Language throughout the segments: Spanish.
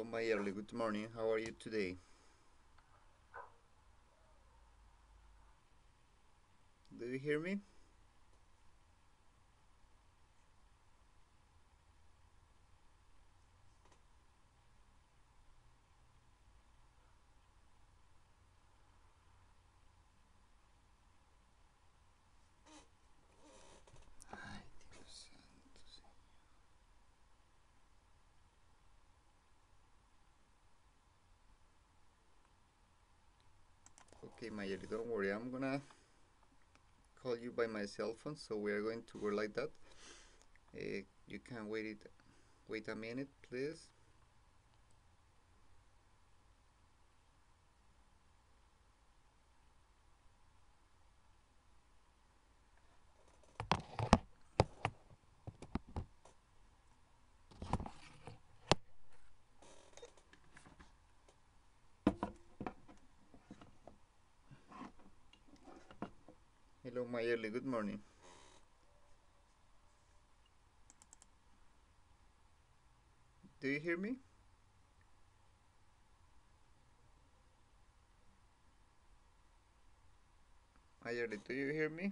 my early good morning. How are you today? Do you hear me? Ay, Dios santo, sí. Okay, Mayeli, don't worry. I'm gonna call you by my cell phone, so we are going to work like that. You can wait a minute, please. Hello, Mayeli. Good morning. Do you hear me? Mayeli, do you hear me?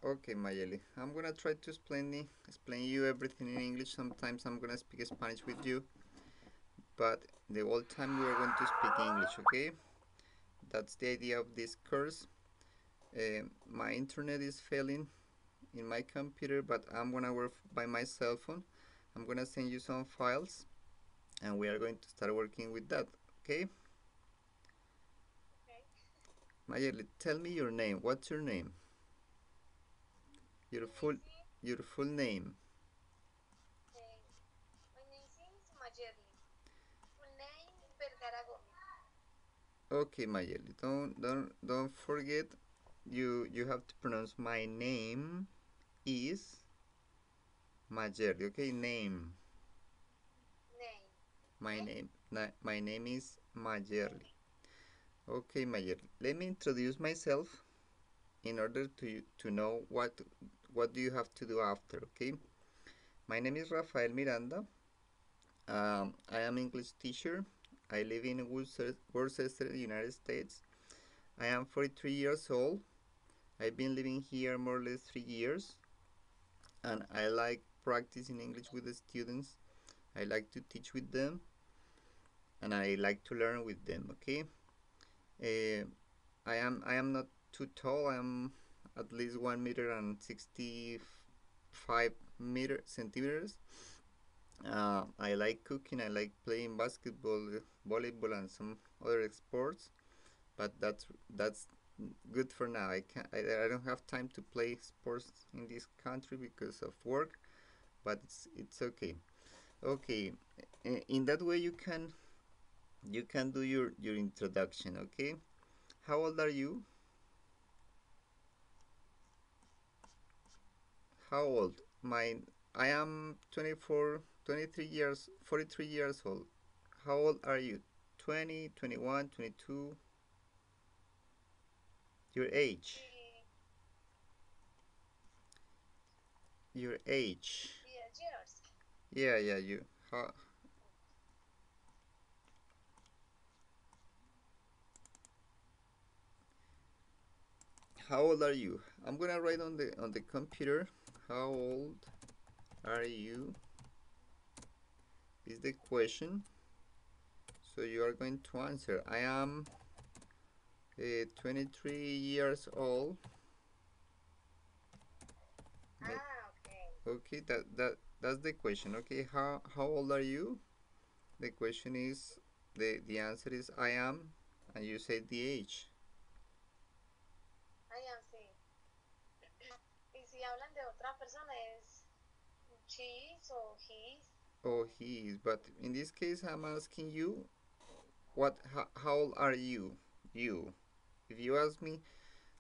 Okay, Mayeli. I'm gonna try to explain you everything in English. Sometimes I'm gonna speak Spanish with you, but the whole time we are going to speak English. Okay? That's the idea of this course. My internet is failing in my computer, but I'm gonna work by my cell phone. I'm gonna send you some files, and we are going to start working with that. Okay? Mayeli, tell me your name. What's your name? Your full your full name. Okay, Mayeli. Don't forget. You have to pronounce my name is Mayeli. Okay, name. My name is Mayeli. Okay, Mayeli. Let me introduce myself in order to know what do you have to do after. Okay, my name is Rafael Miranda. I am English teacher. I live in Worcester, United States. I am 43 years old. I've been living here more or less 3 years, and I like practicing English with the students. I like to teach with them, and I like to learn with them. Okay, uh, I am not too tall. I am at least 1 meter and 65 meter centimeters. I like cooking. I like playing basketball, volleyball, and some other sports. But that's good for now. I don't have time to play sports in this country because of work. But it's okay. Okay, in that way you can do your introduction. Okay, how old are you? How old? I am 24, 23 years, 43 years old. How old are you? 20, 21, 22? Your age. Your age. Yeah, yeah, you. How old are you? I'm gonna write on the computer. How old are you? Is the question. So you are going to answer. I am 23 years old. Okay, that's the question. Okay, how old are you? The question is the answer is I am, and you say the age. Oh, he is. But in this case, I'm asking you, how old are you? You. If you ask me,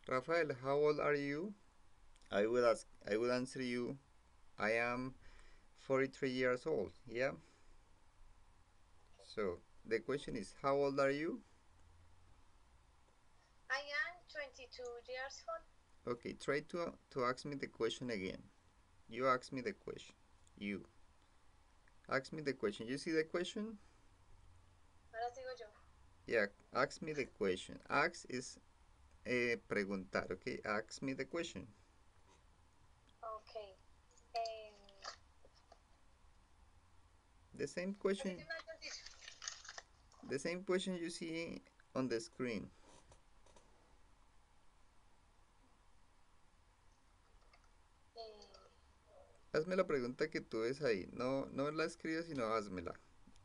Rafael, how old are you? I will answer you, I am 43 years old. Yeah. So the question is, how old are you? Okay, try to ask me the question again. You ask me the question. You. Ask me the question. You see the question? Ahora sigo yo. Yeah, ask me the question. Ask is preguntar, okay? Ask me the question. Okay. The same Así question, que me has dicho. the same question you see on the screen. Hazme la pregunta que tú ves ahí. No, no la escribas, sino házmela.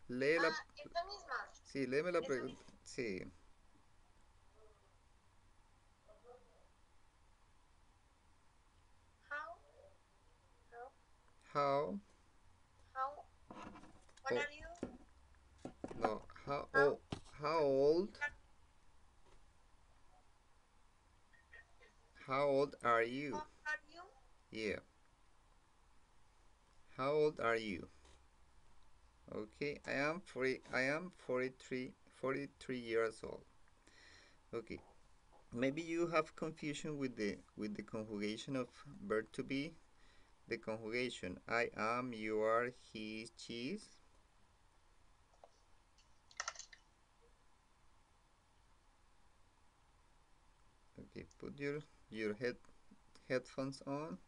Léela. Esta misma. Sí, léeme la Esta pregunta. misma. Sí. How, how, How? how, what Oh, are you? no. How? How, Oh, how old? How old are you? how are you? Yeah. How old are you? Okay, I am 40. I am 43 years old. Okay. Maybe you have confusion with the conjugation of verb to be. The conjugation I am, you are, he, she is. Okay, put your headphones on.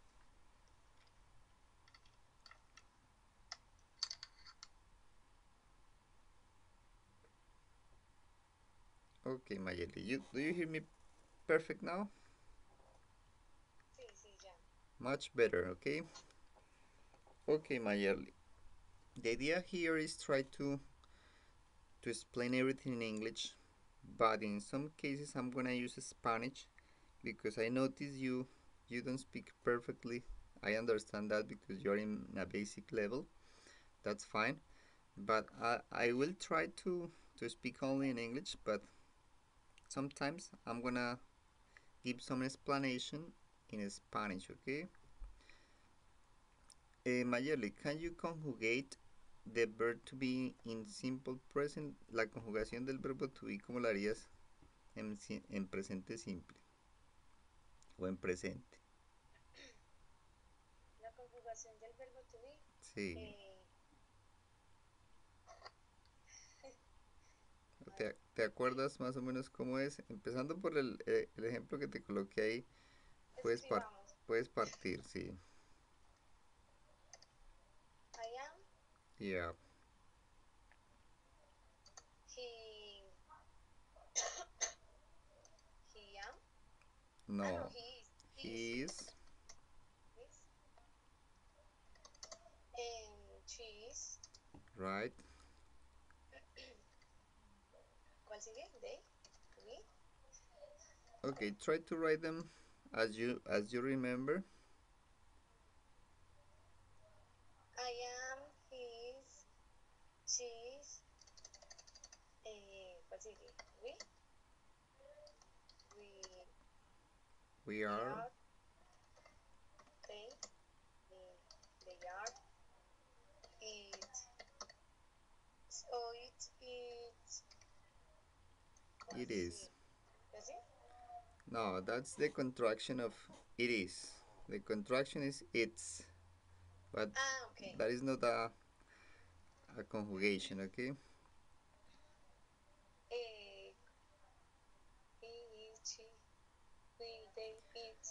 Okay, Mayeli, do you hear me perfect now? Sí, sí, ya. Much better, okay? Okay, Mayeli. The idea here is try to explain everything in English, but in some cases I'm gonna use Spanish because I notice you don't speak perfectly. I understand that because you're in a basic level. That's fine. But I will try to speak only in English, but sometimes I'm gonna give some explanation in Spanish, okay? Mayerly, can you conjugate the verb to be in simple present? La conjugación del verbo to be, ¿cómo la harías en presente simple o en presente? La conjugación del verbo to be. Sí. Eh, ¿Te acuerdas más o menos cómo es? Empezando por el ejemplo que te coloqué ahí, puedes, par- escribamos. puedes partir, sí. I am, Yeah. he, he am. Ah, no, No. he He is. is. And she is. Right. ¿Cuál sigue? They, we. Okay, try to write them as you remember. I am, he is, she is. ¿Cuál sigue? We, We we are. are, they, they are. It, so it, ¿cómo It así? is. ¿Así? No, that's the contraction of it is. The contraction is it's, but Ah, ok. that is not a conjugation, okay? Eh, he, she, we, they, it.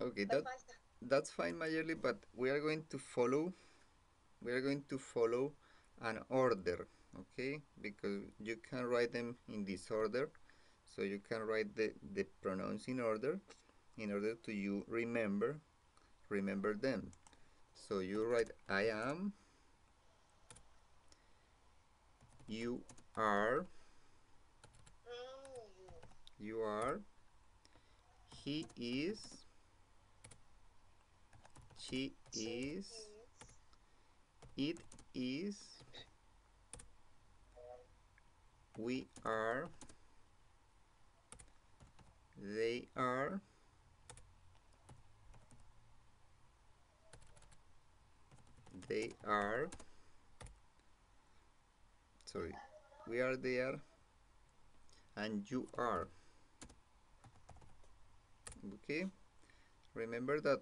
Okay, ¿Cuál falta? that's fine, Mayerly, but we are going to follow an order, okay? Because you can write them in this order, so you can write the pronouns in order to you remember them. So you write I am, you are, You. you are, he is, she She is, is. it is, we are, they are, they are, sorry, we are there, and you are. Okay, remember that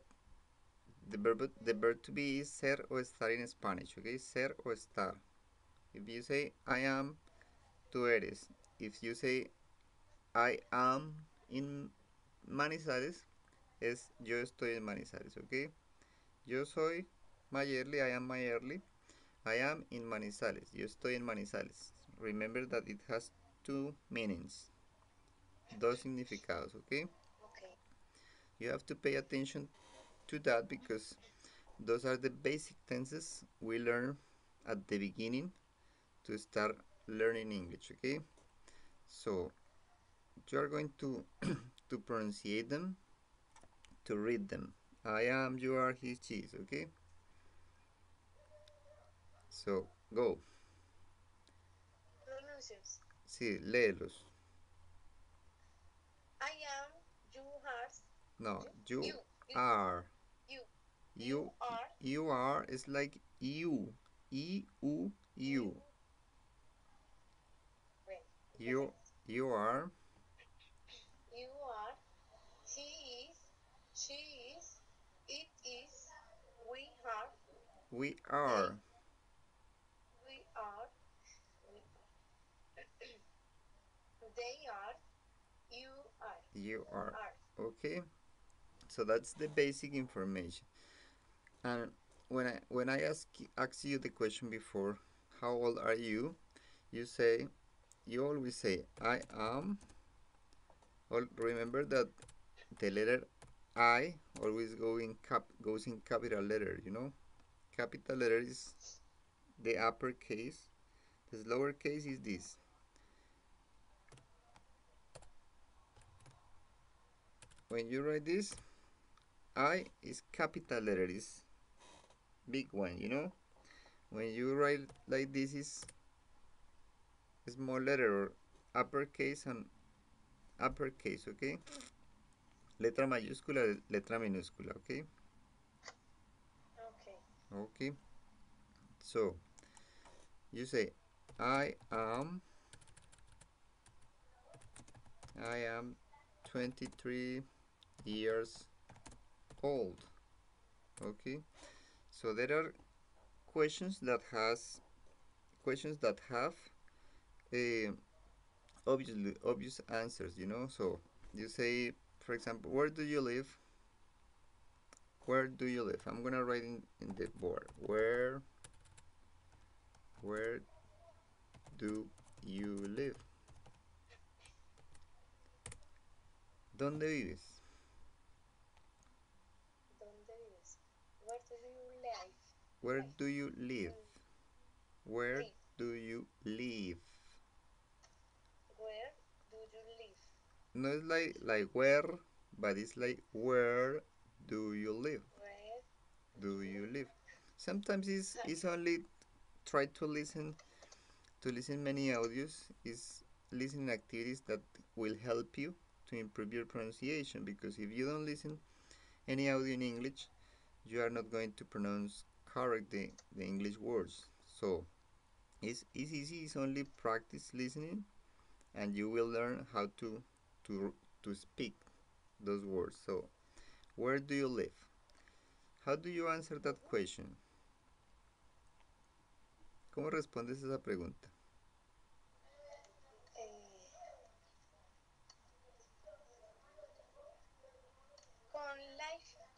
the verb to be is ser o estar in Spanish, okay? Ser o estar. If you say I am, tú eres. If you say I am in Manizales, es yo estoy en Manizales, okay? Yo soy Mayerly, I am Mayerly. I am in Manizales, yo estoy en Manizales. Remember that it has two meanings, dos significados, okay? Okay. You have to pay attention to that because those are the basic tenses we learn at the beginning to start learning English, okay? So you are going to to pronunciate them, to read them. I am, you are, he, she is, okay? So go. Pronunciations. Sí, léelos. I am, you are, No, you, you you, are. you, You are, you are is like you. E-U, you. wait, You you are. you are, he is, she is, it is, we are, We they, are. we are, they are, you are, You are. Okay? So that's the basic information. And when I ask you the question before, how old are you? You always say I am. Remember that the letter I always goes in capital letter, you know? Capital letter is the uppercase. The lowercase is this. When you write this, I is capital letter, is big one, you know? When you write like this is small letter or uppercase and uppercase, okay? Letra mayúscula, letra minúscula, okay? okay, Okay. So, you say, I am 23 years old. Okay. So there are questions that have uh, obvious answers, you know. So you say, for example, where do you live? Where do you live? I'm gonna write in the board. Where do you live? ¿Dónde vives? ¿dónde vives? Where do you live? Where do you live? Where Live. do you live? Where do you live? No, it's like where, but it's like where do you live? Where Do do you live? Sometimes it's only try to listen many audios, is listening activities that will help you to improve your pronunciation, because if you don't listen any audio in English, you are not going to pronounce correct the English words. So it's easy, it's only practice listening and you will learn how to to speak those words. So where do you live? How do you answer that question? ¿Cómo respondes esa pregunta? eh,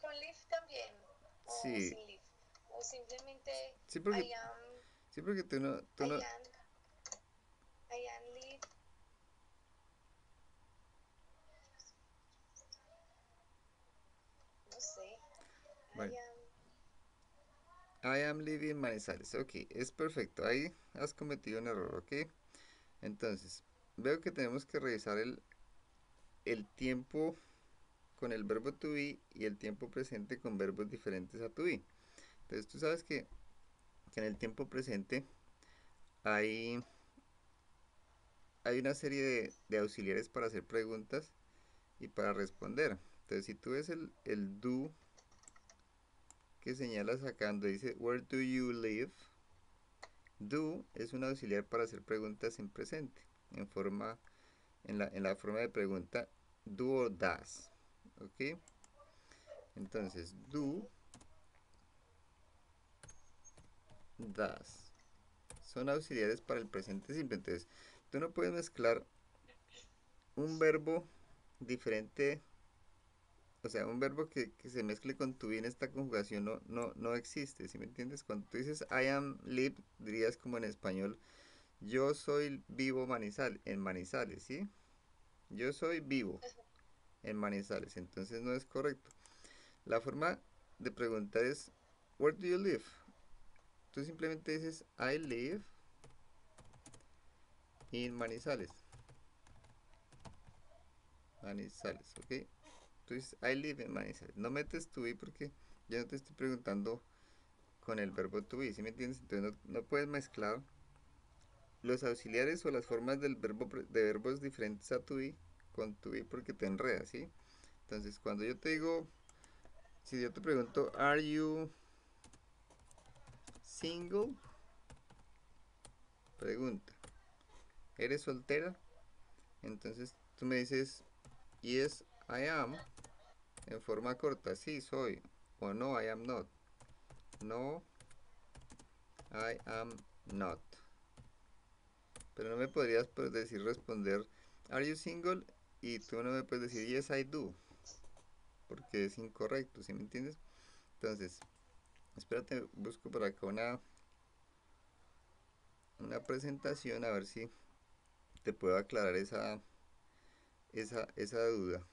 con live también o Sí, sin live o simplemente sí porque, I am sí porque tú I no, am I am live no sé bueno, I am I am living Manizales. Ok, es perfecto. Ahí has cometido un error, ok. Entonces, veo que tenemos que revisar el tiempo con el verbo to be y el tiempo presente con verbos diferentes a to be. Entonces, tú sabes que en el tiempo presente hay, hay una serie de auxiliares para hacer preguntas y para responder. Entonces, si tú ves el do que señalas acá donde dice where do you live, do es un auxiliar para hacer preguntas en presente, en la forma de pregunta do o das. ¿Ok? Entonces, do does. Son auxiliares para el presente simple. Entonces, tú no puedes mezclar un verbo diferente, o sea, un verbo que se mezcle con to be en esta conjugación no existe, ¿sí me entiendes? Cuando tú dices I am live, dirías como en español, yo soy vivo en Manizales, ¿sí? Yo soy vivo en Manizales, entonces no es correcto. La forma de preguntar es, where do you live? Tú simplemente dices, I live in Manizales. Manizales, ¿ok? Tú dices, I live in Manizales. No metes to be porque yo no te estoy preguntando con el verbo to be, ¿sí me entiendes? Entonces no puedes mezclar los auxiliares o las formas del verbo de verbos diferentes a to be con to be porque te enredas, ¿sí? Entonces, cuando yo te digo, si yo te pregunto, are you single? Pregunta, ¿eres soltera? Entonces tú me dices, yes, I am, en forma corta, sí, soy, o no, I am not. No, I am not. Pero no me podrías decir responder, are you single? Y tú no me puedes decir, yes, I do, porque es incorrecto, ¿sí me entiendes? Entonces, espérate, busco por acá una presentación a ver si te puedo aclarar esa duda.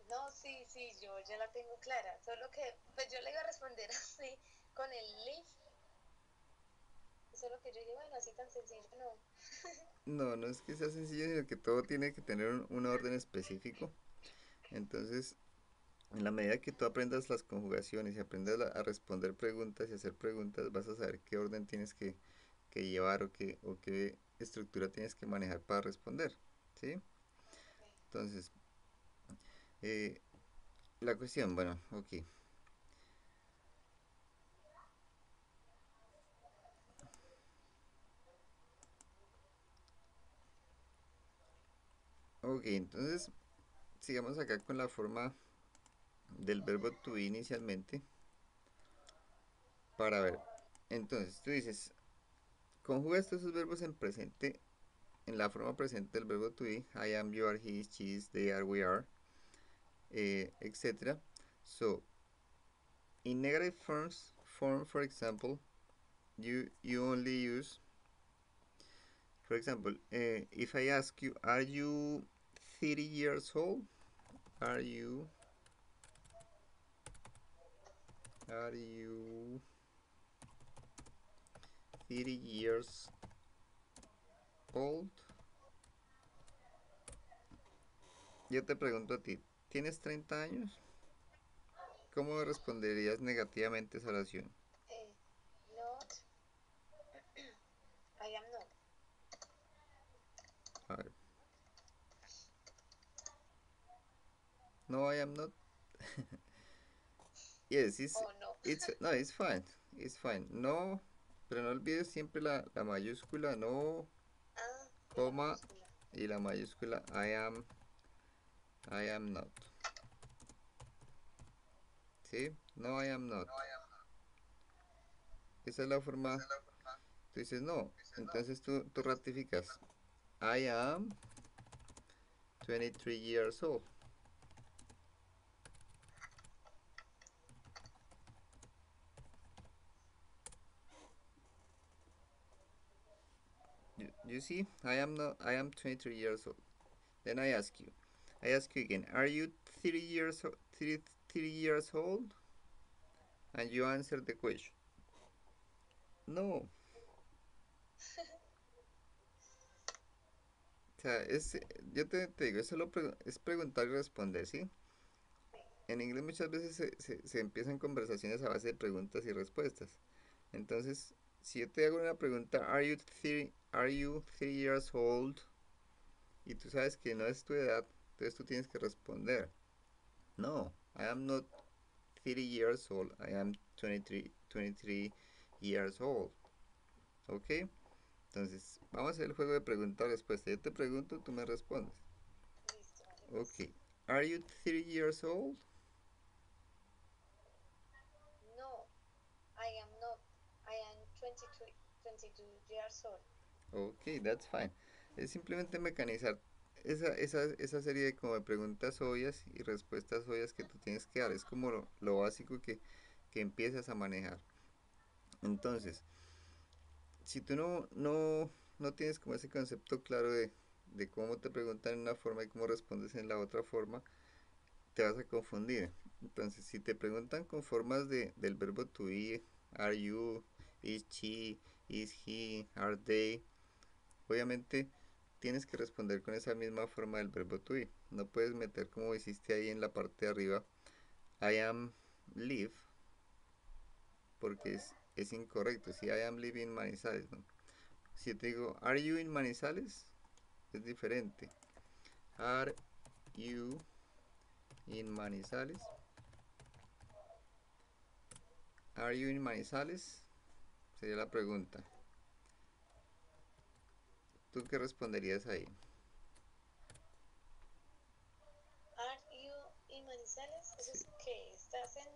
No, sí, sí, yo ya la tengo clara. Solo que, pues yo le iba a responder así, con el live. Solo que yo dije, bueno, así tan sencillo, no. No es que sea sencillo, sino que todo tiene que tener un orden específico. Entonces, en la medida que tú aprendas las conjugaciones y aprendas a responder preguntas y hacer preguntas, vas a saber qué orden tienes que llevar o qué estructura tienes que manejar para responder, ¿sí? Entonces, eh, la cuestión, bueno, ok. Ok, entonces, sigamos acá con la forma del verbo to be inicialmente para ver. Entonces, tú dices, conjuga estos dos verbos en presente, en la forma presente del verbo to be, I am, you are, he is, she is, they are, we are, etc. So, in negative form, for example, you only use, for example, if I ask you, are you 30 years old? Are you 30 years old? Yo te pregunto a ti, ¿tienes 30 años? ¿Cómo responderías negativamente esa oración? Not, I am not. A ver, no, I am not. Yes, Oh, no. no, it's fine. It's fine. No, pero no olvides siempre la mayúscula no, Ah, y la coma mayúscula. y la mayúscula I am not. ¿Sí? No, I am not. Esa es la forma. Tú dices no. Entonces tú ratificas. I am 23 years old. You see? I am 23 years old. Then I ask you again, are you 30 years old? And you answer the question. No. O sea, yo te digo, es solo es preguntar y responder, ¿sí? Sí. En inglés muchas veces se empiezan conversaciones a base de preguntas y respuestas. Entonces, si yo te hago una pregunta, are you 3 years old? Y tú sabes que no es tu edad, entonces tú tienes que responder. No, I am not 30 years old, I am 23 years old. ¿Ok? Entonces, vamos a hacer el juego de pregunta-respuesta. Yo te pregunto, tú me respondes. Listo, vale, pues. Ok. Are you 30 years old? No, I am not. 22, 22 years old. Ok, that's fine. Es simplemente mecanizar esa serie de como de preguntas obvias y respuestas obvias que tú tienes que dar. Es como lo básico que empiezas a manejar. Entonces, si tú no tienes como ese concepto claro de cómo te preguntan en una forma y cómo respondes en la otra forma, te vas a confundir. Entonces, si te preguntan con formas del verbo to be, are you, is she, is he, are they, obviamente tienes que responder con esa misma forma del verbo to be. No puedes meter como hiciste ahí en la parte de arriba, I am live, porque es incorrecto. Si I am living Manizales, ¿no? Si te digo, are you in Manizales, es diferente. Are you in Manizales? Are you in Manizales? Sería la pregunta. ¿Tú qué responderías ahí? Are you in Manizales? ¿Eso Sí, es qué? ¿Estás en...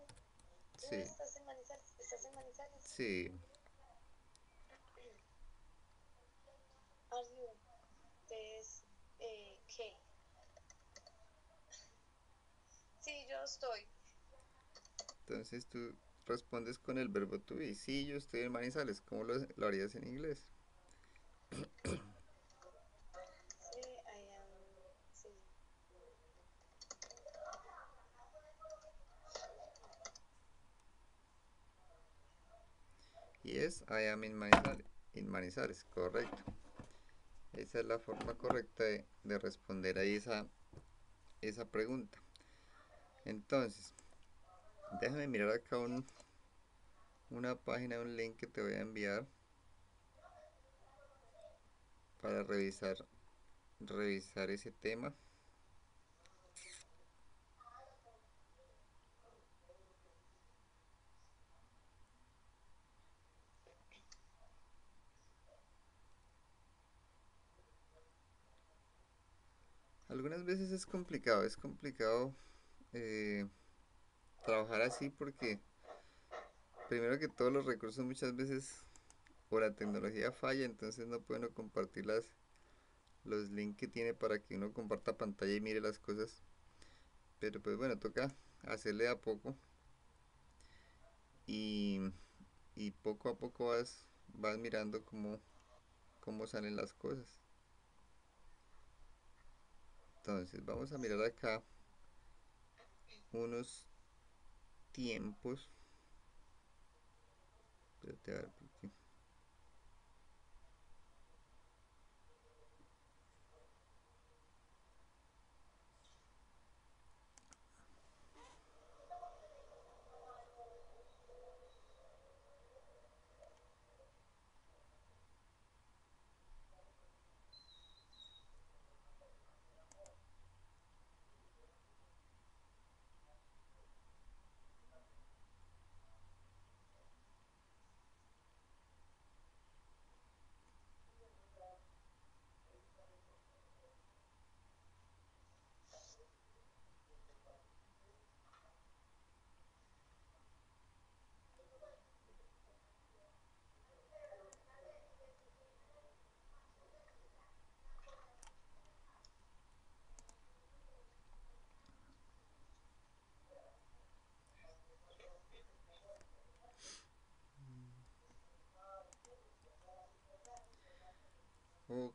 ¿Tú sí, estás en Manizales? ¿Estás en Manizales? sí. Are you? Entonces, ¿qué? Sí, yo estoy. Entonces tú respondes con el verbo to be. Sí, yo estoy en Manizales. ¿Cómo lo harías en inglés? Sí, I am... Sí. Yes, I am in Manizales. In Manizales, correcto. Esa es la forma correcta de responder ahí esa pregunta. Entonces, déjame mirar acá una página, un link que te voy a enviar para revisar ese tema. Algunas veces es complicado eh, trabajar así porque primero que todos los recursos muchas veces o la tecnología falla, entonces no puede uno compartir los links que tiene para que uno comparta pantalla y mire las cosas. Pero pues bueno, toca hacerle a poco y, y poco a poco vas mirando cómo salen las cosas. Entonces vamos a mirar acá unos tiempos. Espérate a ver por qué.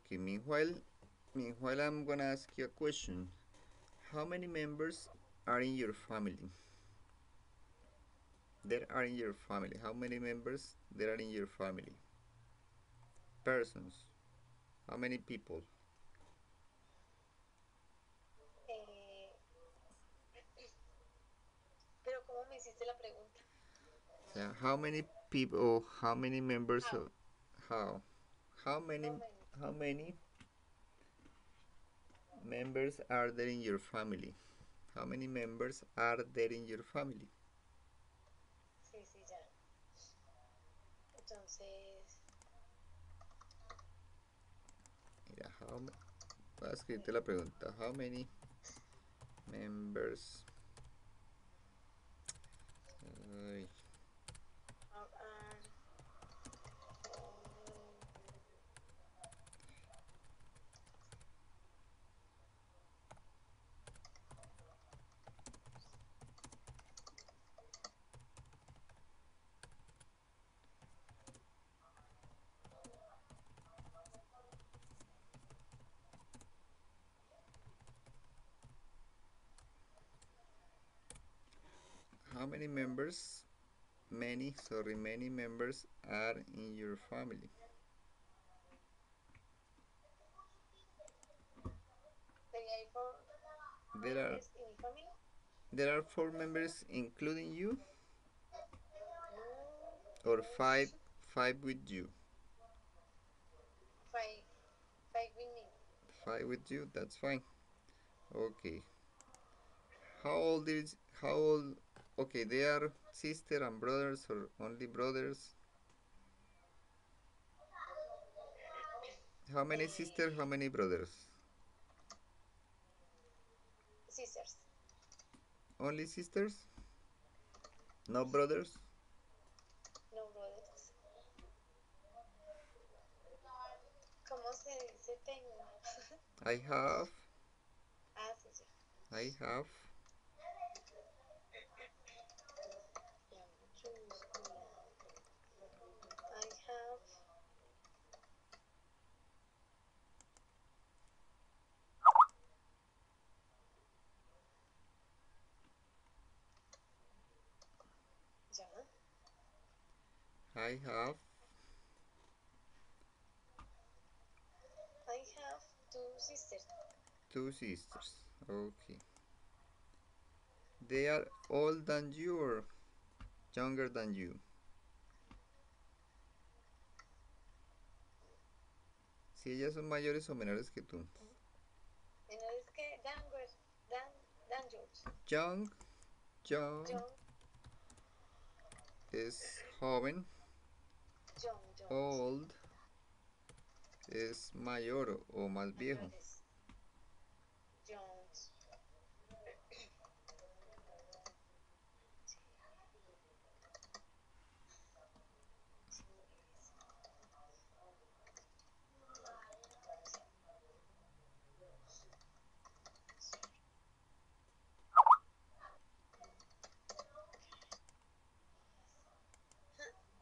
Okay, meanwhile I'm gonna ask you a question. How many members are in your family? There are in your family. How many members there are in your family? Persons. How many people? Eh, pero ¿cómo me hiciste la pregunta? So how many people or how many members How? of how how many How many? how many members are there in your family? How many members are there in your family? Sí, sí, ya. Entonces, Mira, voy a escribirte la pregunta. How many members? Ay, how are How many members, many members are in your family? Sería ahí por There are members in mi family. there are 4 members including you, or Mm, five with you. five, five with me. 5 with you, that's fine. Okay. How old? Okay, they are sister and brothers or only brothers? How many sisters? How many brothers? Sisters, Only sisters? No brothers? no brothers. ¿Cómo se dice tengo? I have. Ah, sí, sí. I have. Ya, mayúscula. I have. Ya. I have I have two sisters. 2 sisters. Okay. They are older than you or younger than you? Si ellas son mayores o menores que tú. Menores que Danwer, Dan George. Young, young John, es joven. John Jones. Old es mayor o más viejo. Mayores. Jones.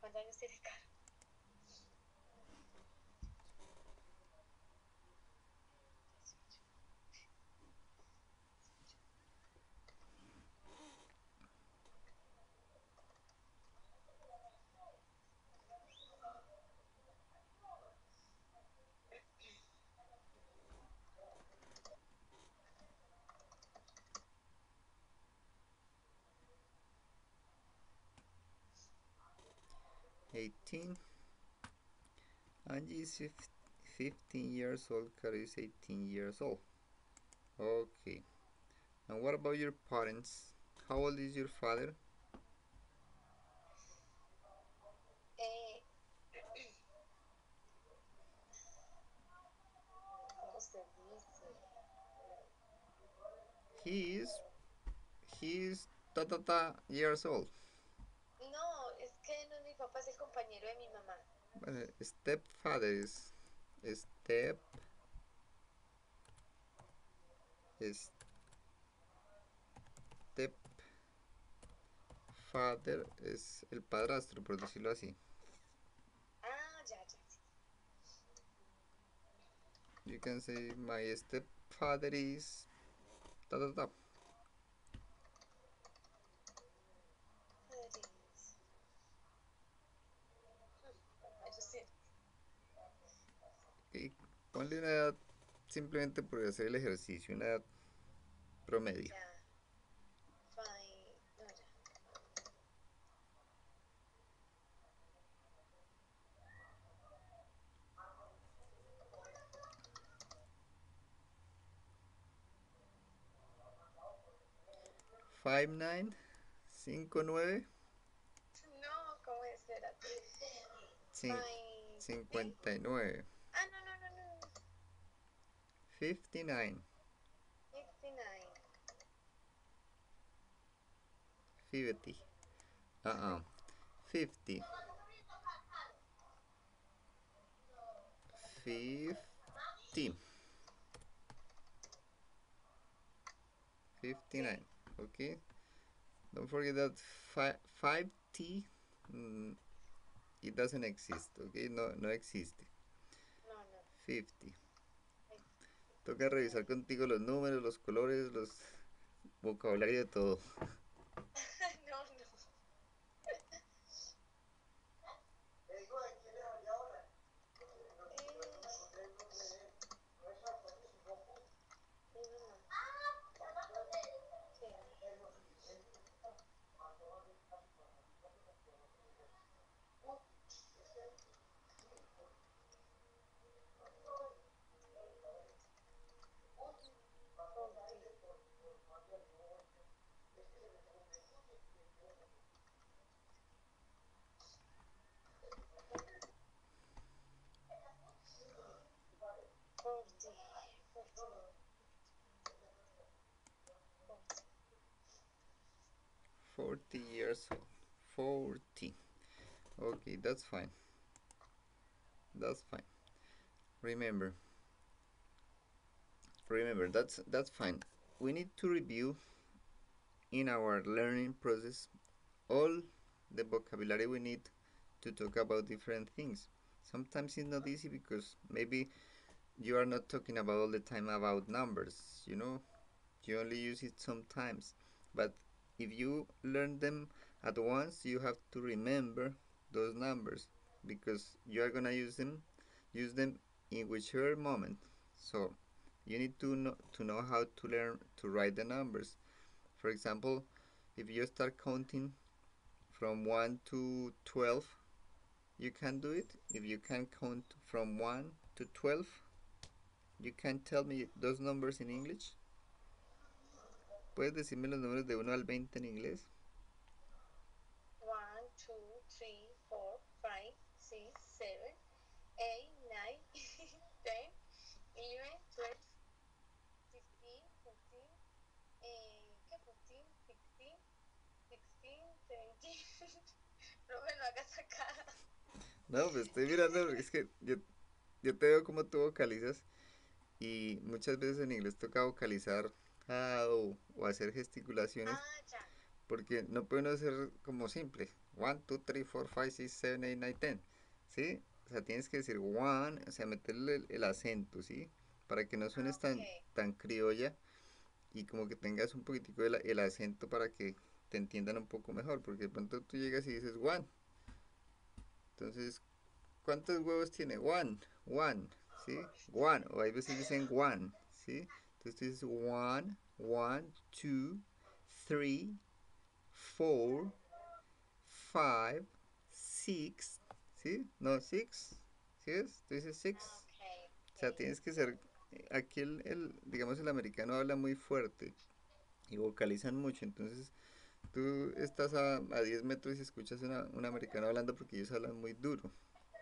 ¿Cuántos años tiene Caro? 18. Angie is 15 years old. Caro is 18 years old. Okay. And what about your parents? How old is your father? Eh, ¿Cómo se dice? He is years old. No, es que no, mi papá es el compañero de mi mamá. Stepfather is step stepfather es el padrastro, por decirlo así. Ah, ya, ya, sí. You can say my stepfather is ta ta ta. Paris. Eso sí. Okay. Ponle una edad simplemente por hacer el ejercicio, una edad promedio. Ya. Fine. No, ya. 59, 59, No, ¿cómo es? Espérate. Fine. 59, Ah, no, no, no, no. 59, 59. 50, 50, 50, 59. Okay, don't forget that 5T, it doesn't exist. Okay, no existe. No, no. 50. Toca revisar contigo los números, los colores, los vocabulario de todo. No, 40 years old. 40. Okay, that's fine. That's fine. Remember, that's fine. We need to review in our learning process all the vocabulary we need to talk about different things. Sometimes it's not easy because maybe you are not talking about all the time about numbers, you only use it sometimes. But if you learn them at once, you have to remember those numbers because you are gonna use them in whichever moment. So you need to know how to learn to write the numbers. For example, if you start counting from 1 to 12, you can do it. If you can count from 1 to 12, you can tell me those numbers in English. ¿Puedes decirme los números de 1 al 20 en inglés? 1, 2, 3, 4, 5, 6, 7, 8, 9, 10, 11, 12, 15, 14, ¿qué? 14, 16, 16, 17. No me lo hagas sacar. No, pues estoy mirando, es que yo te veo cómo tú vocalizas y muchas veces en inglés toca vocalizar o hacer gesticulaciones Ya. porque no pueden ser como simple. 1, 2, 3, 4, 5, 6, 7, 8, 9, 10. ¿Sí? O sea, tienes que decir one, o sea, meterle el acento, ¿sí? Para que no suenes tan criolla y como que tengas un poquitico el acento para que te entiendan un poco mejor, porque de pronto tú llegas y dices one. Entonces, ¿cuántos huevos tiene? One, ¿sí? One, o hay veces dicen one, ¿sí? Entonces tú dices one, two, three, four, five, six, ¿sí? No, six, ¿sí es? Tú dices six. O sea, tienes que ser, aquí digamos, el americano habla muy fuerte y vocalizan mucho, entonces tú estás a 10 metros y escuchas un americano hablando porque ellos hablan muy duro,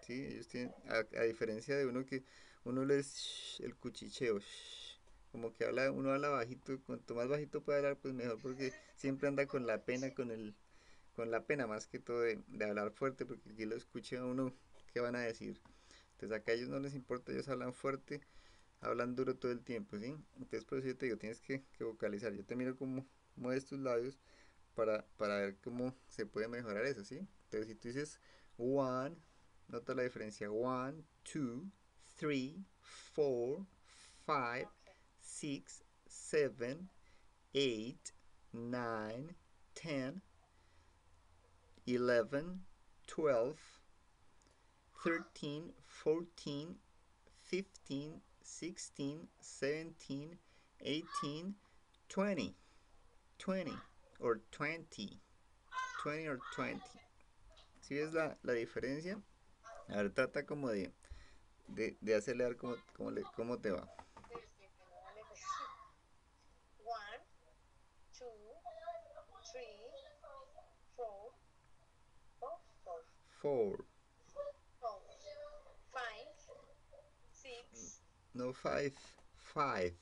¿sí? Ellos tienen, a diferencia de uno que uno les el cuchicheo, como que uno habla bajito, cuanto más bajito puede hablar, pues mejor, porque siempre anda con la pena, con la pena más que todo de hablar fuerte, porque aquí lo escuché a uno, ¿qué van a decir? Entonces acá a ellos no les importa, ellos hablan fuerte, hablan duro todo el tiempo, ¿sí? Entonces por eso yo te digo, tienes que vocalizar. Yo te miro cómo mueves tus labios para ver cómo se puede mejorar eso, ¿sí? Entonces si tú dices one, nota la diferencia, one, two, three, four, five, six, seven, eight, nine, 10, 11, 12, 13, 14, 15, 16, 17, 18, 20, 20 or 20, 20 or 20. ¿Sí ves la diferencia? A ver, trata como de acelerar cómo te va. One, two, three, four, Four. five, six. No, five. Five.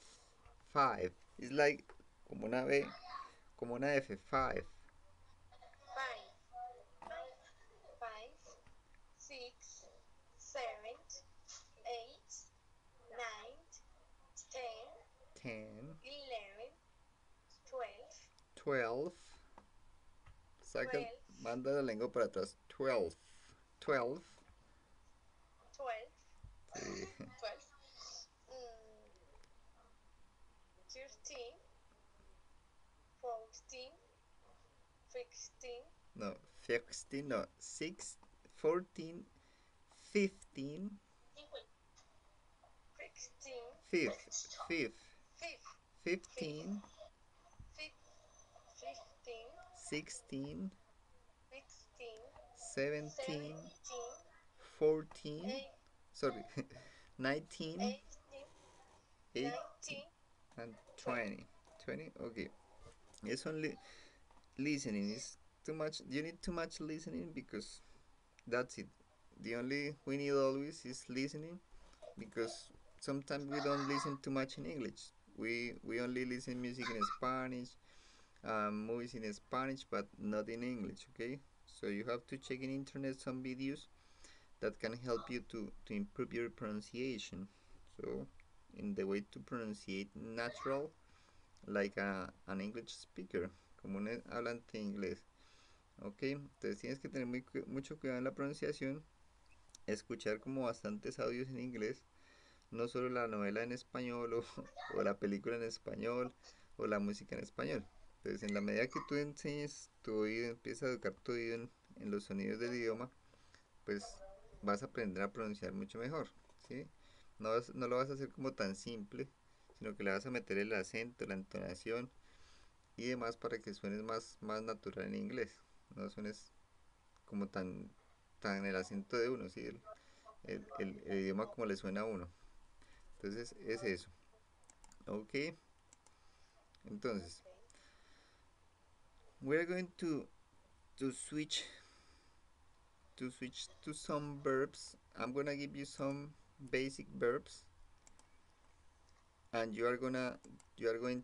Five. It's like como una B, como una F. Five. Five, six, seven, eight, nine, 10, 10. 11, 12, 12. Saca, 12, manda la lengua para atrás. 12. 12. 12, Sí. 12, 13, 14, 16, No, 16, no. 6, 14, 15, 16, fifth, 15, 15, 16, 16, 17, 17, 14, 18, sorry, 19, 18, 18, 19, and 20. 20, okay. It's only listening. Is too much. You need too much listening because that's it. The only we need always is listening because sometimes we don't listen too much in English. We only listen music in Spanish movies in Spanish but not in English, okay? So you have to check in internet some videos that can help you to improve your pronunciation. So in the way to pronunciate natural like an English speaker, como un hablante inglés. Ok, entonces tienes que tener mucho cuidado en la pronunciación, escuchar como bastantes audios en inglés, no solo la novela en español o la película en español o la música en español. Entonces en la medida que tú enseñes tu oído, empiezas a educar tu oído en los sonidos del idioma, pues vas a aprender a pronunciar mucho mejor, ¿sí? No lo vas a hacer como tan simple, sino que le vas a meter el acento, la entonación y demás para que suenes más natural en inglés. No suenes como tan el acento de uno, ¿sí? El idioma como le suena a uno. Entonces es eso. Ok, entonces we're going to switch to some verbs. I'm gonna give you some basic verbs and you are going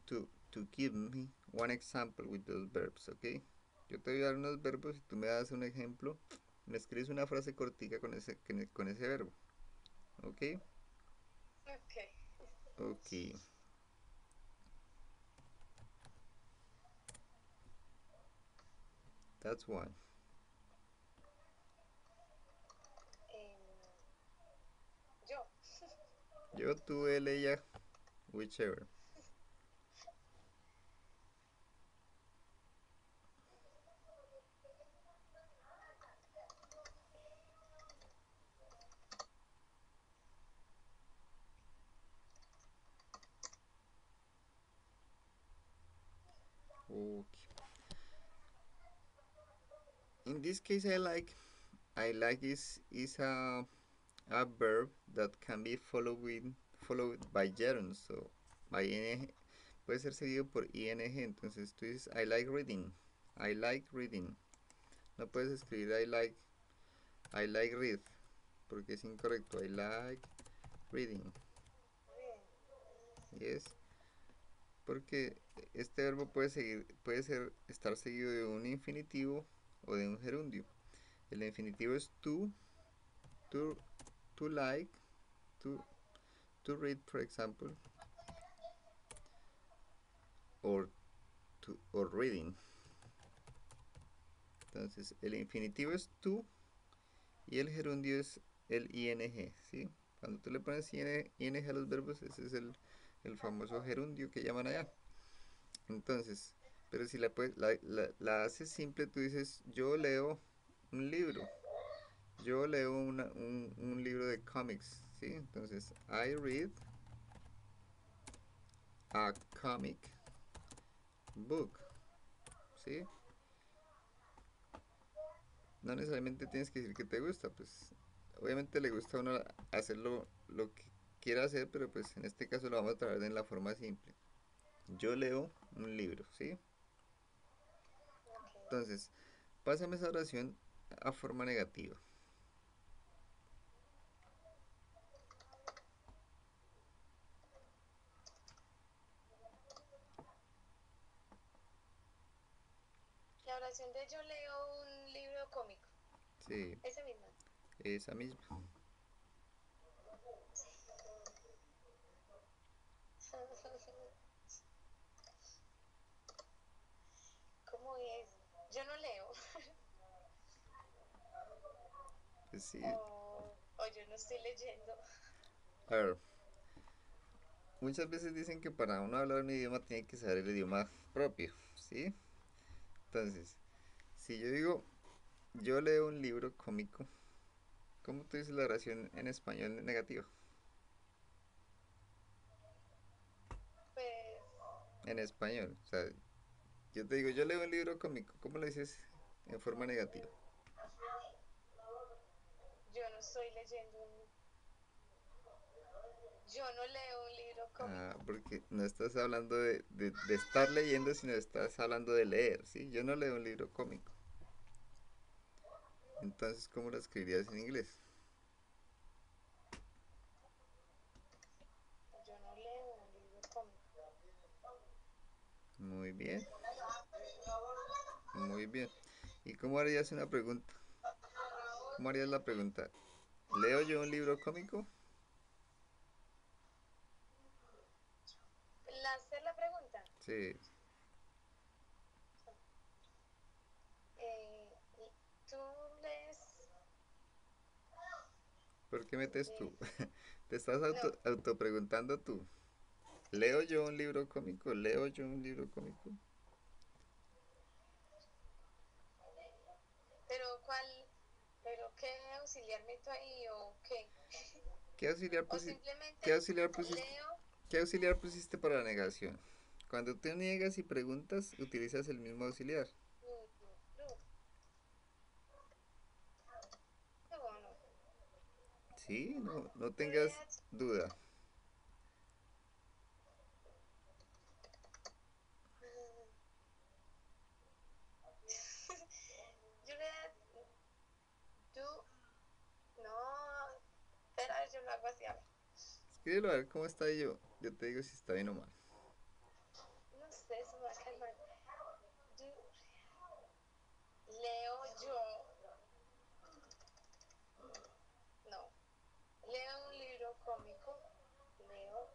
to give me one example with those verbs, okay? Yo te voy a dar unos verbos y tú me das un ejemplo. Me escribes una frase cortica con ese verbo, okay? Okay. Okay. That's one. Yo. Yo, tú, él, ella, whichever. Okay. In this case, I like is a verb that can be followed by gerunds. So by ing puede ser seguido por ing. Entonces tú dices I like reading. I like reading. No puedes escribir I like read porque es incorrecto. I like reading. Yes. Porque este verbo puede estar seguido de un infinitivo o de un gerundio. El infinitivo es to, to like, to, to read, for example, or or reading. Entonces, el infinitivo es to y el gerundio es el ing, ¿sí? Cuando tú le pones ing a los verbos, ese es el famoso gerundio que llaman allá. Entonces, pero si la haces simple, tú dices, yo leo un libro. Yo leo un libro de cómics, ¿sí? Entonces, I read a comic book, ¿sí? No necesariamente tienes que decir que te gusta, pues obviamente le gusta a uno hacerlo lo que quiera hacer, pero pues en este caso lo vamos a traer en la forma simple. Yo leo un libro, ¿sí? Okay. Entonces, pásame esa oración a forma negativa. La oración de yo leo un libro cómico. Sí, Ese mismo. esa misma. ¿Cómo es? Yo no leo. Pues sí, O yo no estoy leyendo. a ver, muchas veces dicen que para uno hablar un idioma tiene que saber el idioma propio, ¿sí? Entonces, si yo digo, yo leo un libro cómico, ¿cómo tú dices la oración en español negativa? Pues En español, o sea, yo te digo, yo leo un libro cómico, ¿cómo lo dices en forma negativa? yo no estoy leyendo Yo no leo un libro Ah, cómico. porque no estás hablando de estar leyendo, sino estás hablando de leer, ¿sí? Yo no leo un libro cómico. Entonces, ¿cómo lo escribirías en inglés? Yo no leo un libro cómico. Muy bien. Muy bien. ¿Y cómo harías una pregunta? ¿Cómo harías la pregunta? ¿Leo yo un libro cómico? Hacer la pregunta. Sí. Eh, ¿Tú lees? ¿Por qué metes tú? Te estás No, autopreguntando tú. ¿Leo yo un libro cómico? ¿Leo yo un libro cómico? pero ¿cuál? ¿Pero qué auxiliar meto ahí o qué? ¿Qué auxiliar O pusiste? simplemente ¿Qué auxiliar pusiste? leo. ¿Qué auxiliar pusiste para la negación? Cuando tú niegas y preguntas, utilizas el mismo auxiliar. No, no. Sí, no, no You tengas read. duda. You read. Do. No. Espera, yo lo hago así. A ver. Escríbelo a ver cómo está y yo te digo si está bien o mal. No sé, se me va a caer mal. Do, leo yo. No. Leo un libro cómico. Leo.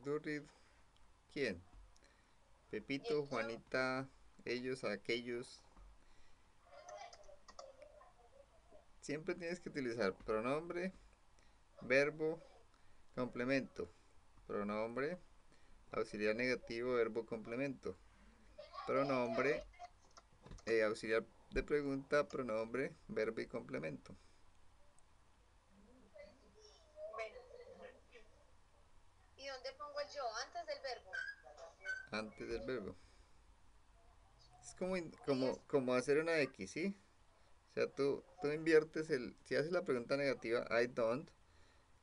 Do read, ¿quién? Y el Pepito, yo. Juanita, ellos, aquellos. Siempre tienes que utilizar pronombre, verbo, complemento. Pronombre, auxiliar negativo, verbo, complemento. Pronombre, auxiliar de pregunta, pronombre, verbo y complemento. Bueno. ¿Y dónde pongo el yo? Antes del verbo. Antes del verbo. Es como, Y es. como hacer una X, ¿sí? O sea, tú inviertes el... Si haces la pregunta negativa, I don't,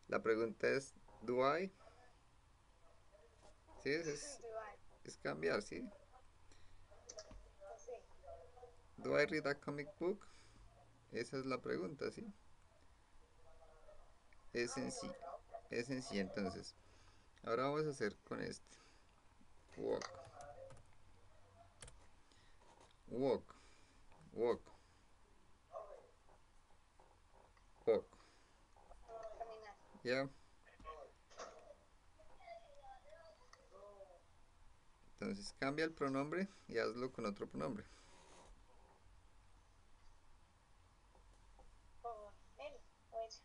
la pregunta es, do I? Sí, Do I? es cambiar, ¿sí? Así. Do I read a comic book? Esa es la pregunta, ¿sí? Es sencillo. Es sencillo, entonces. Ahora vamos a hacer con este. Walk, walk, walk, walk. Caminar. ¿Ya? Entonces cambia el pronombre y hazlo con otro pronombre. O él. O ella.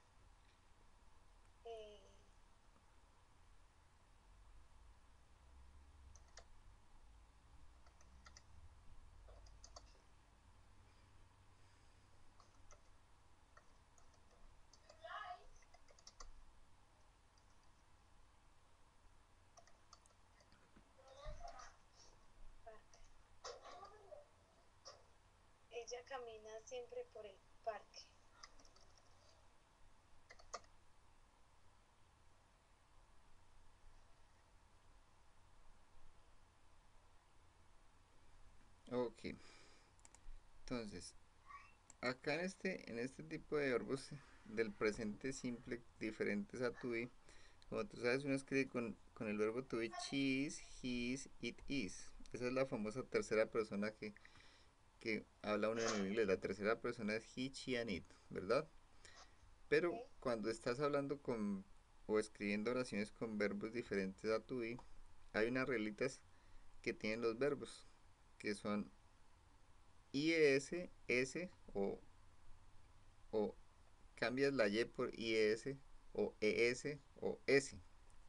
Eh, parque. Ella camina siempre por el parque. Ok. Entonces, acá en este tipo de verbos del presente simple diferentes a to be, como tú sabes, uno escribe con el verbo to be she is, he is, it is. Esa es la famosa tercera persona que habla uno en el inglés. La tercera persona es he, she, and it, ¿verdad? Pero ¿Ok? cuando estás hablando con o escribiendo oraciones con verbos diferentes a to be, hay unas reglitas que tienen los verbos, que son ies, s o cambias la y por ies o es o s.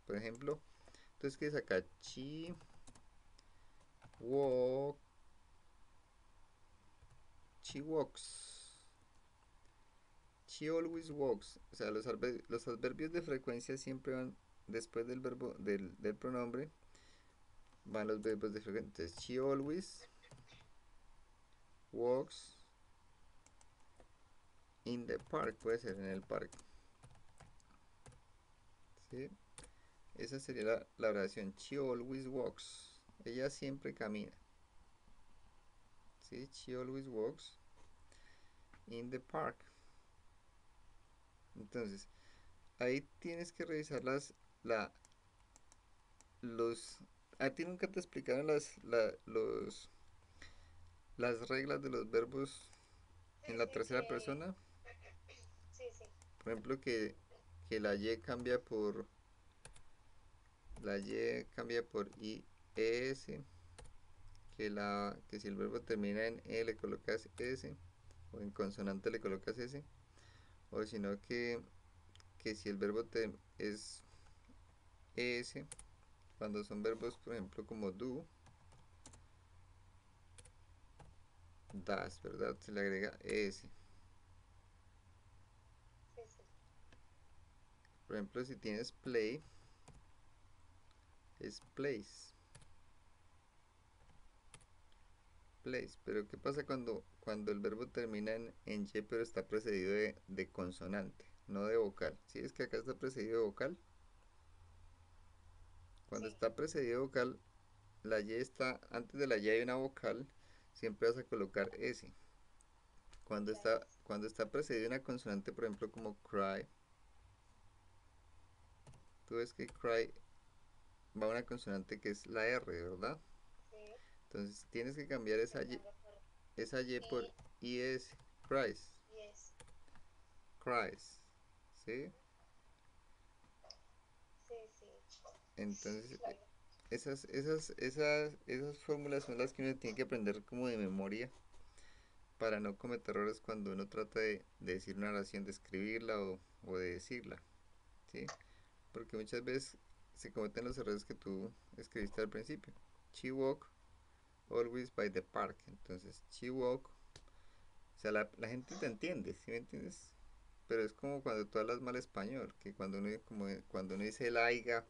Por ejemplo, tú escribes acá she walk, she walks, she always walks. O sea, los adverbios de frecuencia siempre van después del verbo del pronombre, van los verbos de frecuencia. Entonces, she always walks in the park, puede ser en el parque. ¿Sí? Esa sería la oración. She always walks. Ella siempre camina. ¿sí? She always walks in the park. Entonces, ahí tienes que revisar la, los, a ti nunca te explicaron las reglas de los verbos Sí, en la sí, tercera persona. sí, sí. Por ejemplo, que la Y cambia por IES, que si el verbo termina en E le colocas S, o en consonante le colocas S, o sino que si el verbo es ES, cuando son verbos, por ejemplo, como do, das, ¿verdad? Se le agrega ES. Sí, sí. Por ejemplo, si tienes play, es place. Place. Pero ¿qué pasa cuando el verbo termina en Y pero está precedido de consonante, no de vocal? ¿Sí? Es que acá está precedido de vocal. Cuando Sí, está precedido de vocal, la Y está, antes de la Y hay una vocal, siempre vas a colocar S. Cuando la está, S. cuando está precedido de una consonante, por ejemplo, como cry, tú ves que cry va a una consonante que es la R, ¿verdad? Sí, Entonces tienes que cambiar se cambia por esa Y por I IS, cries, y S. cries, ¿sí? Sí, sí. Entonces Claro. esas fórmulas son las que uno tiene que aprender como de memoria para no cometer errores cuando uno trata de decir una oración, de escribirla o de decirla, ¿sí? Porque muchas veces se cometen los errores que tú escribiste al principio. She walk always by the park. Entonces, she walk, o sea, la gente te entiende, ¿sí me entiendes? Pero es como cuando tú hablas mal español, que cuando uno dice el aiga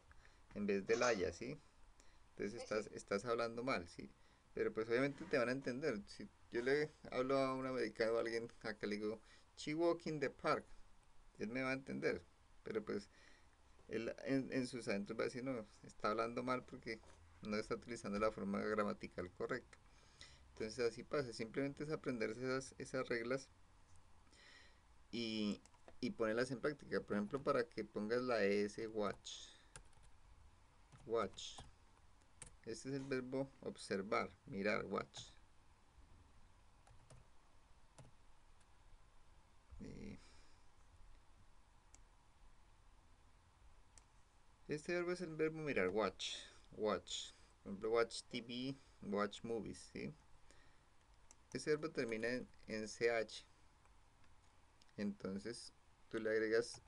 en vez del haya, ¿sí? Entonces Sí, sí. estás hablando mal, ¿sí? Pero pues obviamente te van a entender. Si yo le hablo a un americano o a alguien acá le digo, she walk in the park, él me va a entender. Pero pues él en sus adentros va a decir, no, está hablando mal porque no está utilizando la forma gramatical correcta. Entonces así pasa, simplemente es aprenderse esas reglas y, y ponerlas en práctica. Por ejemplo, para que pongas la S, watch. Watch. Este es el verbo observar, mirar, watch. Eh, Este verbo es el verbo mirar, watch. Watch. Por ejemplo, watch TV, watch movies, ¿sí? Este verbo termina en CH. Entonces, tú le agregas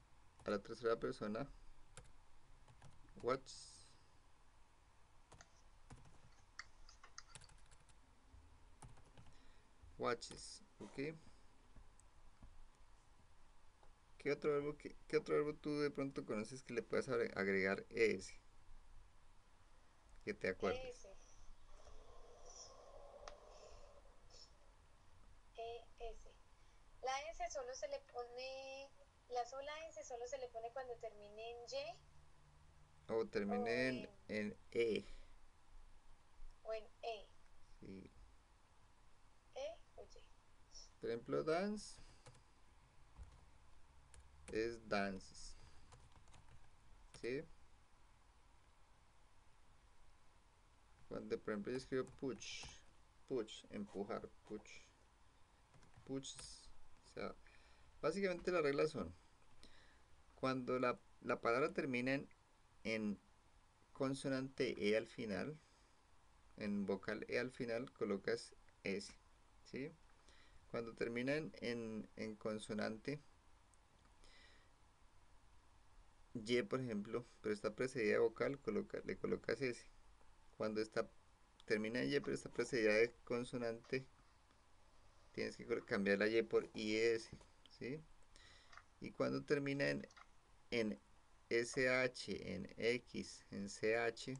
a la tercera persona watch, watches, ¿ok? ¿Qué otro verbo tú de pronto conoces que le puedas agregar es? Que te acuerdes. S. S. La S solo se le pone. La sola S solo se le pone cuando termine en Y O termine o en E. en E. ¿Sí? E o Y. Por ejemplo, dance es dances, ¿sí? Cuando, por ejemplo, yo escribo push, empujar, push. O sea, básicamente las reglas son, cuando la palabra termina en consonante E al final, en vocal E al final, colocas S, ¿sí? Cuando termina en consonante Y, por ejemplo, pero está precedida de vocal, le colocas S. Cuando termina en Y, pero está precedida de consonante, tienes que cambiar la Y por IS, ¿sí? Y cuando termina en SH, en X, en CH,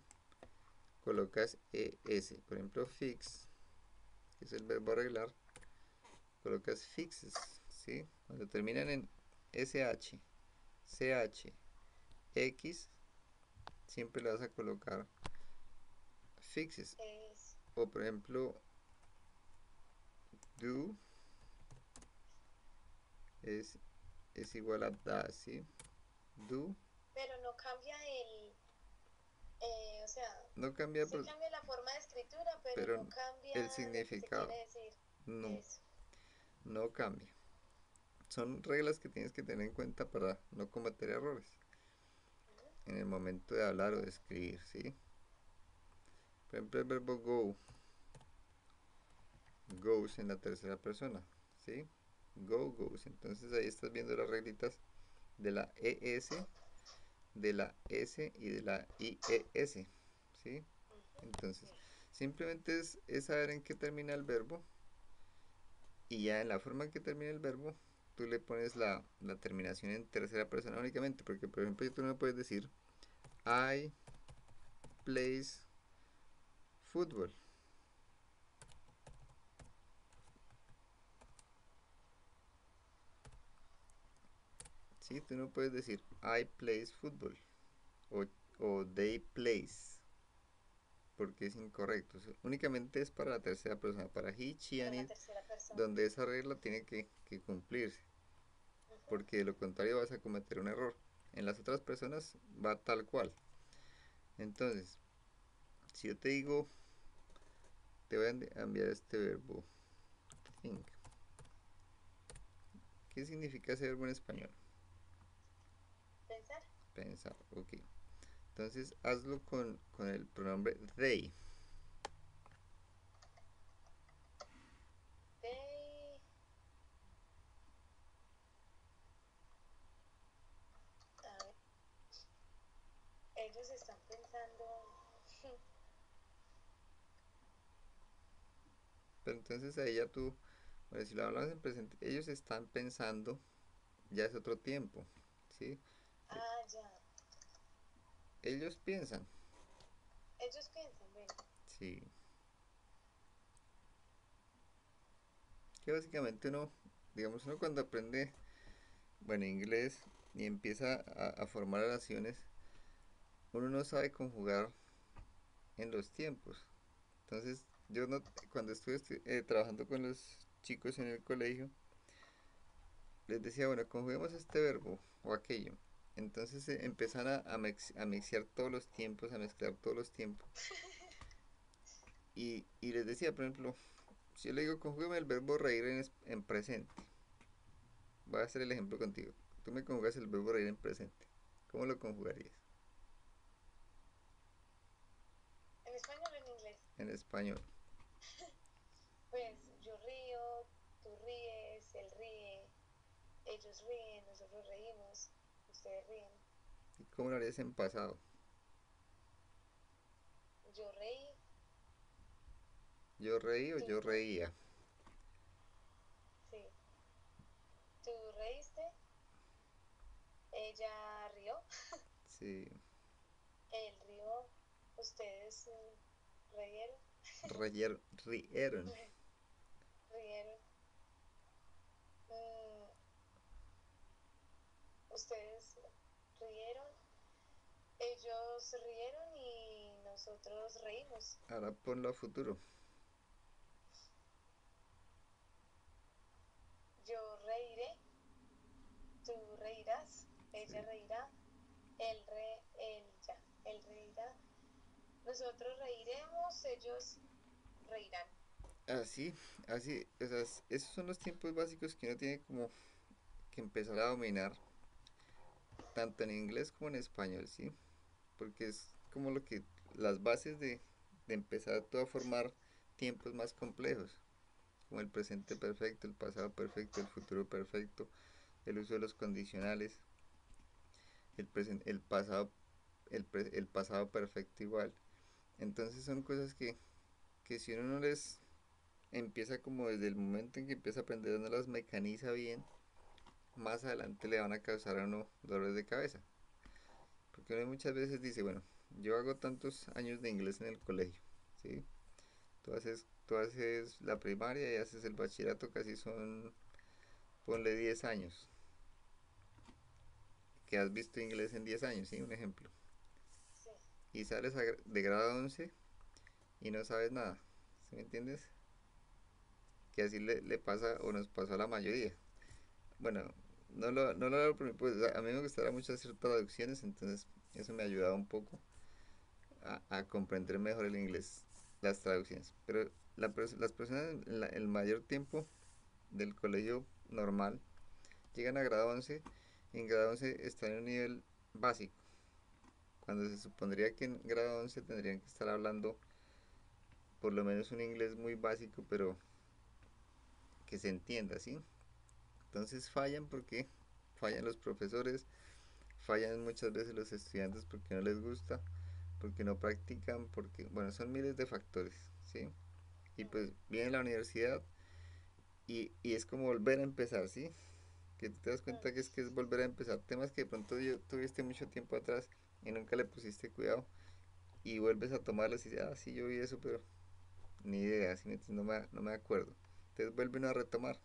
colocas ES. Por ejemplo, fix, que es el verbo arreglar, colocas fixes, ¿sí? Cuando terminan en SH, CH, X, siempre le vas a colocar fixes. Es. O por ejemplo, Do es, es igual a does, ¿sí? Do. Pero no cambia o sea, No cambia, sí cambia la forma de escritura, pero pero no cambia el lo que se significado quiere decir. no, Eso. no cambia. Son reglas que tienes que tener en cuenta para no cometer errores en el momento de hablar o de escribir, ¿sí? Por ejemplo, el verbo go, goes en la tercera persona, ¿sí? Go, goes. Entonces ahí estás viendo las reglitas de la ES, de la S y de la IES, ¿sí? Entonces, Sí. simplemente es saber en qué termina el verbo y ya en la forma en que termina el verbo, tú le pones la terminación en tercera persona únicamente, porque por ejemplo tú no puedes decir I plays football. Sí, tú no puedes decir I plays football o, o they plays, porque es incorrecto. Únicamente es para la tercera persona, para he, she Para and la it, tercera persona. donde esa regla tiene que cumplirse, Ujú. porque de lo contrario vas a cometer un error. En las otras personas va tal cual. Entonces, si yo te digo, te voy a enviar este verbo, think. ¿Qué significa ese verbo en español? Pensar. Pensar, ok. Entonces, hazlo con el pronombre they. They, a ver, ellos están pensando. Pero entonces ahí ya tú, bueno, si lo hablamos en presente, ellos están pensando, ya es otro tiempo, ¿sí? Ah, ya. Ellos piensan, Ellos piensan, bueno. sí. Que básicamente uno, digamos, uno cuando aprende, bueno, inglés y empieza a formar oraciones, uno no sabe conjugar en los tiempos. Entonces, yo no, cuando estuve trabajando con los chicos en el colegio, les decía, bueno, conjuguemos este verbo o aquello. Entonces empiezan a mixear todos los tiempos, a mezclar todos los tiempos. Y les decía, por ejemplo, si yo le digo, conjúgame el verbo reír en presente. Voy a hacer el ejemplo contigo. Tú me conjugas el verbo reír en presente. ¿Cómo lo conjugarías? ¿En español o en inglés? En español. Pues yo río, tú ríes, él ríe, ellos ríen, nosotros reímos, ustedes ríen. ¿Y cómo lo harías en pasado? Yo reí, ¿Yo reí o tú yo re reía? sí. Tú reíste, ella rió, Sí. él rió, ustedes reyeron, Rieron. rieron. Mm, ustedes rieron, ellos rieron y nosotros reímos. Ahora ponlo a futuro. Yo reiré, tú reirás, ella Sí. reirá, él reirá. Nosotros reiremos, ellos reirán. Así, así, o sea, esos son los tiempos básicos que uno tiene como que empezar a dominar, tanto en inglés como en español, ¿sí? Porque es como lo que, las bases de empezar tú a formar tiempos más complejos, como el presente perfecto, el pasado perfecto, el futuro perfecto, el uso de los condicionales, el pasado, el pasado perfecto igual. Entonces son cosas que si uno no les empieza como desde el momento en que empieza a aprender, no las mecaniza bien, más adelante le van a causar a uno dolores de cabeza. Porque uno muchas veces dice, bueno, yo hago tantos años de inglés en el colegio, ¿sí? Tú haces la primaria y haces el bachillerato, casi son, ponle 10 años, que has visto inglés en 10 años, ¿sí? Un ejemplo. Sí, Y sales de grado 11 y no sabes nada, ¿sí me entiendes? que así le pasa o nos pasó a la mayoría. Bueno, no lo hago pues a mí me gustaba mucho hacer traducciones, entonces eso me ayudaba un poco a comprender mejor el inglés, las traducciones. Pero las personas en el mayor tiempo del colegio normal llegan a grado 11 y en grado 11 están en un nivel básico, cuando se supondría que en grado 11 tendrían que estar hablando por lo menos un inglés muy básico, pero que se entienda, ¿sí? Entonces fallan porque fallan los profesores, fallan muchas veces los estudiantes porque no les gusta, porque no practican, porque, bueno, son miles de factores, ¿sí? Y pues viene la universidad y es como volver a empezar, ¿sí? Que tú te das cuenta que es volver a empezar temas que de pronto tuviste mucho tiempo atrás y nunca le pusiste cuidado y vuelves a tomarlos y dices, ah, sí, yo vi eso, pero ni idea, ¿sí? No me acuerdo. Entonces vuelven a retomar.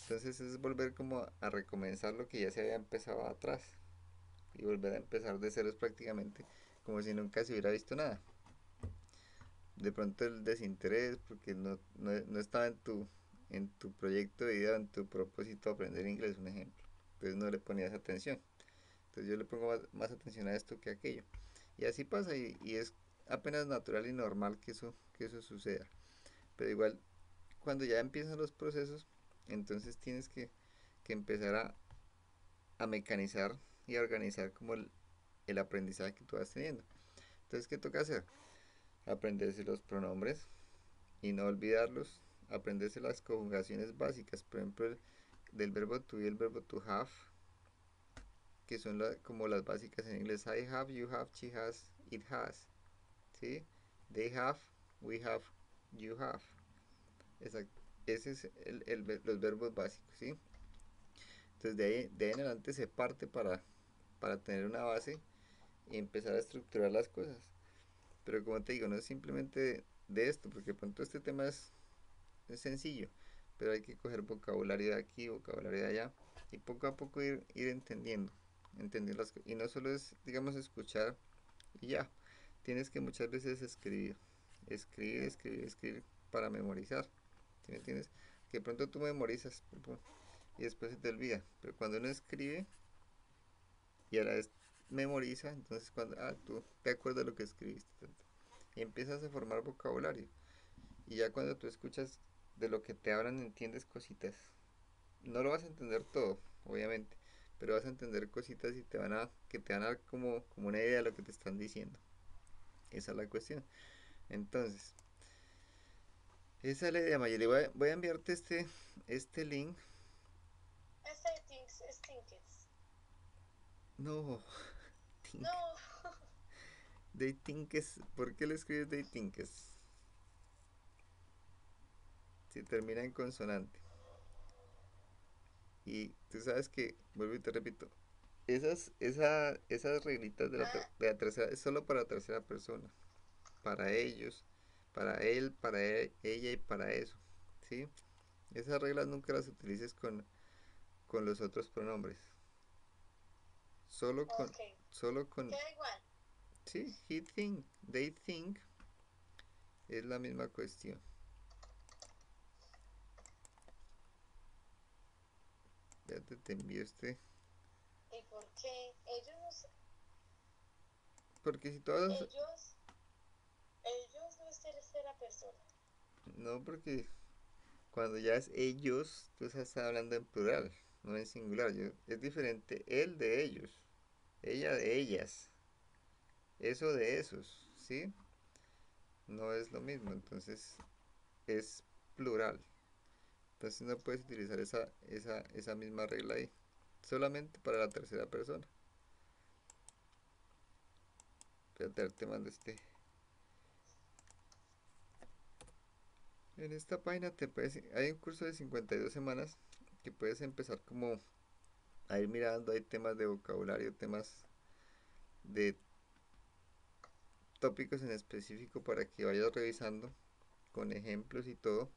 Entonces es volver como a recomenzar lo que ya se había empezado atrás y volver a empezar de ceros prácticamente como si nunca se hubiera visto nada. De pronto el desinterés porque no estaba en tu proyecto de vida, en tu propósito aprender inglés, un ejemplo. Entonces no le ponías atención. Entonces yo le pongo más atención a esto que a aquello. Y así pasa y es apenas natural y normal que eso suceda. Pero igual, cuando ya empiezan los procesos, entonces tienes que empezar a mecanizar y a organizar como el aprendizaje que tú vas teniendo. Entonces, ¿qué toca hacer? Aprenderse los pronombres y no olvidarlos. Aprenderse las conjugaciones básicas, por ejemplo, del verbo to y el verbo to have, que son como las básicas en inglés. I have, you have, she has, it has. ¿Sí? They have, we have, you have. Exacto. Ese es los verbos básicos, ¿sí? Entonces de ahí en adelante se parte para tener una base y empezar a estructurar las cosas. Pero como te digo, no es simplemente de esto, porque de pronto este tema es sencillo, pero hay que coger vocabulario de aquí, vocabulario de allá, y poco a poco ir entendiendo las cosas. Y no solo es, digamos, escuchar y ya, tienes que muchas veces escribir para memorizar, ¿sí me entiendes? Que de pronto tú memorizas y después se te olvida, pero cuando uno escribe y a la vez memoriza, entonces tú te acuerdas de lo que escribiste y empiezas a formar vocabulario. Y ya cuando tú escuchas de lo que te hablan, entiendes cositas. No lo vas a entender todo, obviamente, pero vas a entender cositas y que te van a dar como una idea de lo que te están diciendo. Esa es la cuestión. Entonces, esa es la idea, Mayeli. Voy a enviarte este link. Stinkers. No, think. No. Datinges. ¿Por qué le escribes datinges? Si termina en consonante. Y tú sabes que, vuelvo y te repito, esas reglitas de la, Ah, de la tercera es solo para la tercera persona. Para ellos, para él, ella y para eso. ¿Sí? Esas reglas nunca las utilices con los otros pronombres. Solo con, ok. solo con, Queda igual. sí, he think, they think, es la misma cuestión. Ya te envío ¿Y por qué? porque si todas, Ellos, ellos no es tercera persona. no, porque cuando ya es ellos, tú estás hablando en plural, no en singular. Es diferente él de ellos, ella de ellas, eso de esos, ¿sí? No es lo mismo, entonces es plural. Entonces no puedes utilizar esa misma regla ahí, solamente para la tercera persona. Espérate, te mando En esta página hay un curso de 52 semanas que puedes empezar como a ir mirando, hay temas de vocabulario, temas de tópicos en específico para que vayas revisando con ejemplos y todo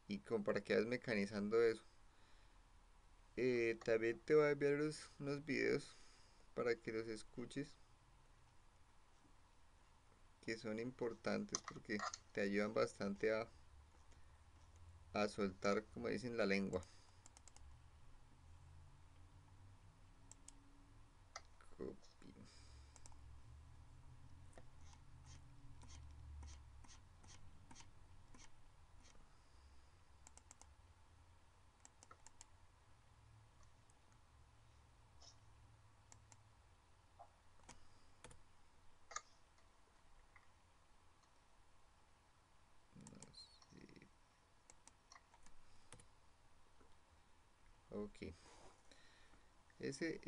y como para que vayas mecanizando eso. También te voy a enviar unos videos para que los escuches que son importantes porque te ayudan bastante a soltar, como dicen, la lengua. Copy. Ok. Ese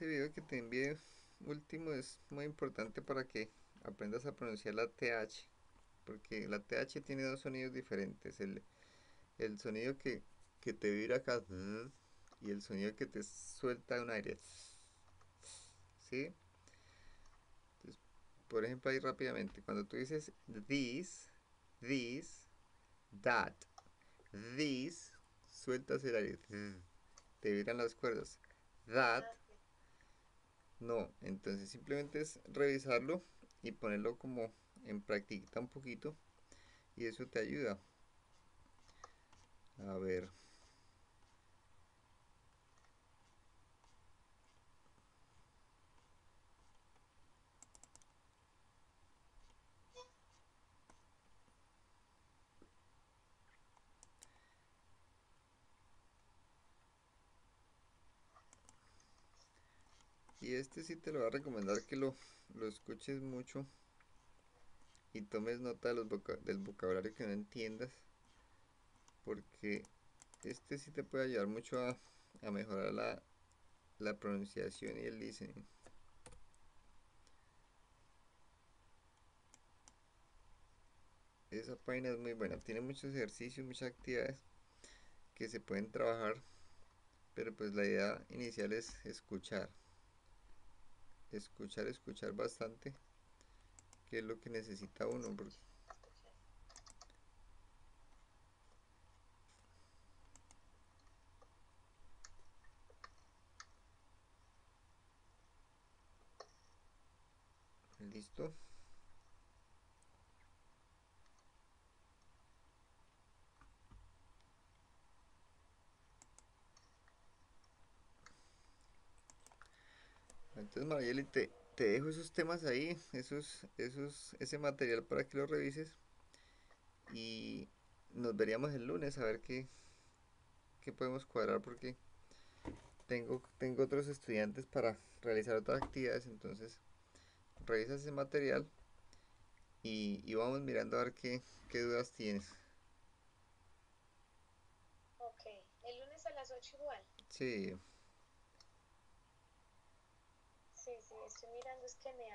video que te envié último es muy importante para que aprendas a pronunciar la TH, porque la TH tiene dos sonidos diferentes, el sonido que te vibra acá y el sonido que te suelta un aire, ¿sí? Entonces, por ejemplo, ahí rápidamente, cuando tú dices this, that, this, sueltas el aire, te vibran las cuerdas, that, Ah, sí. no, entonces simplemente es revisarlo y ponerlo como en práctica un poquito y eso te ayuda. A ver, y este sí te lo voy a recomendar que lo escuches mucho y tomes nota de del vocabulario que no entiendas, porque este sí te puede ayudar mucho a mejorar la pronunciación y el listening. Esa página es muy buena, tiene muchos ejercicios, muchas actividades que se pueden trabajar, pero pues la idea inicial es escuchar bastante, que es lo que necesita uno. Escuché. Listo. Entonces, Marieli, te dejo esos temas ahí, ese material para que lo revises y nos veríamos el lunes a ver qué podemos cuadrar porque tengo otros estudiantes para realizar otras actividades, entonces revisa ese material y vamos mirando a ver qué dudas tienes. Ok, el lunes a las 8 igual. Sí, Sí, sí, estoy mirando es que me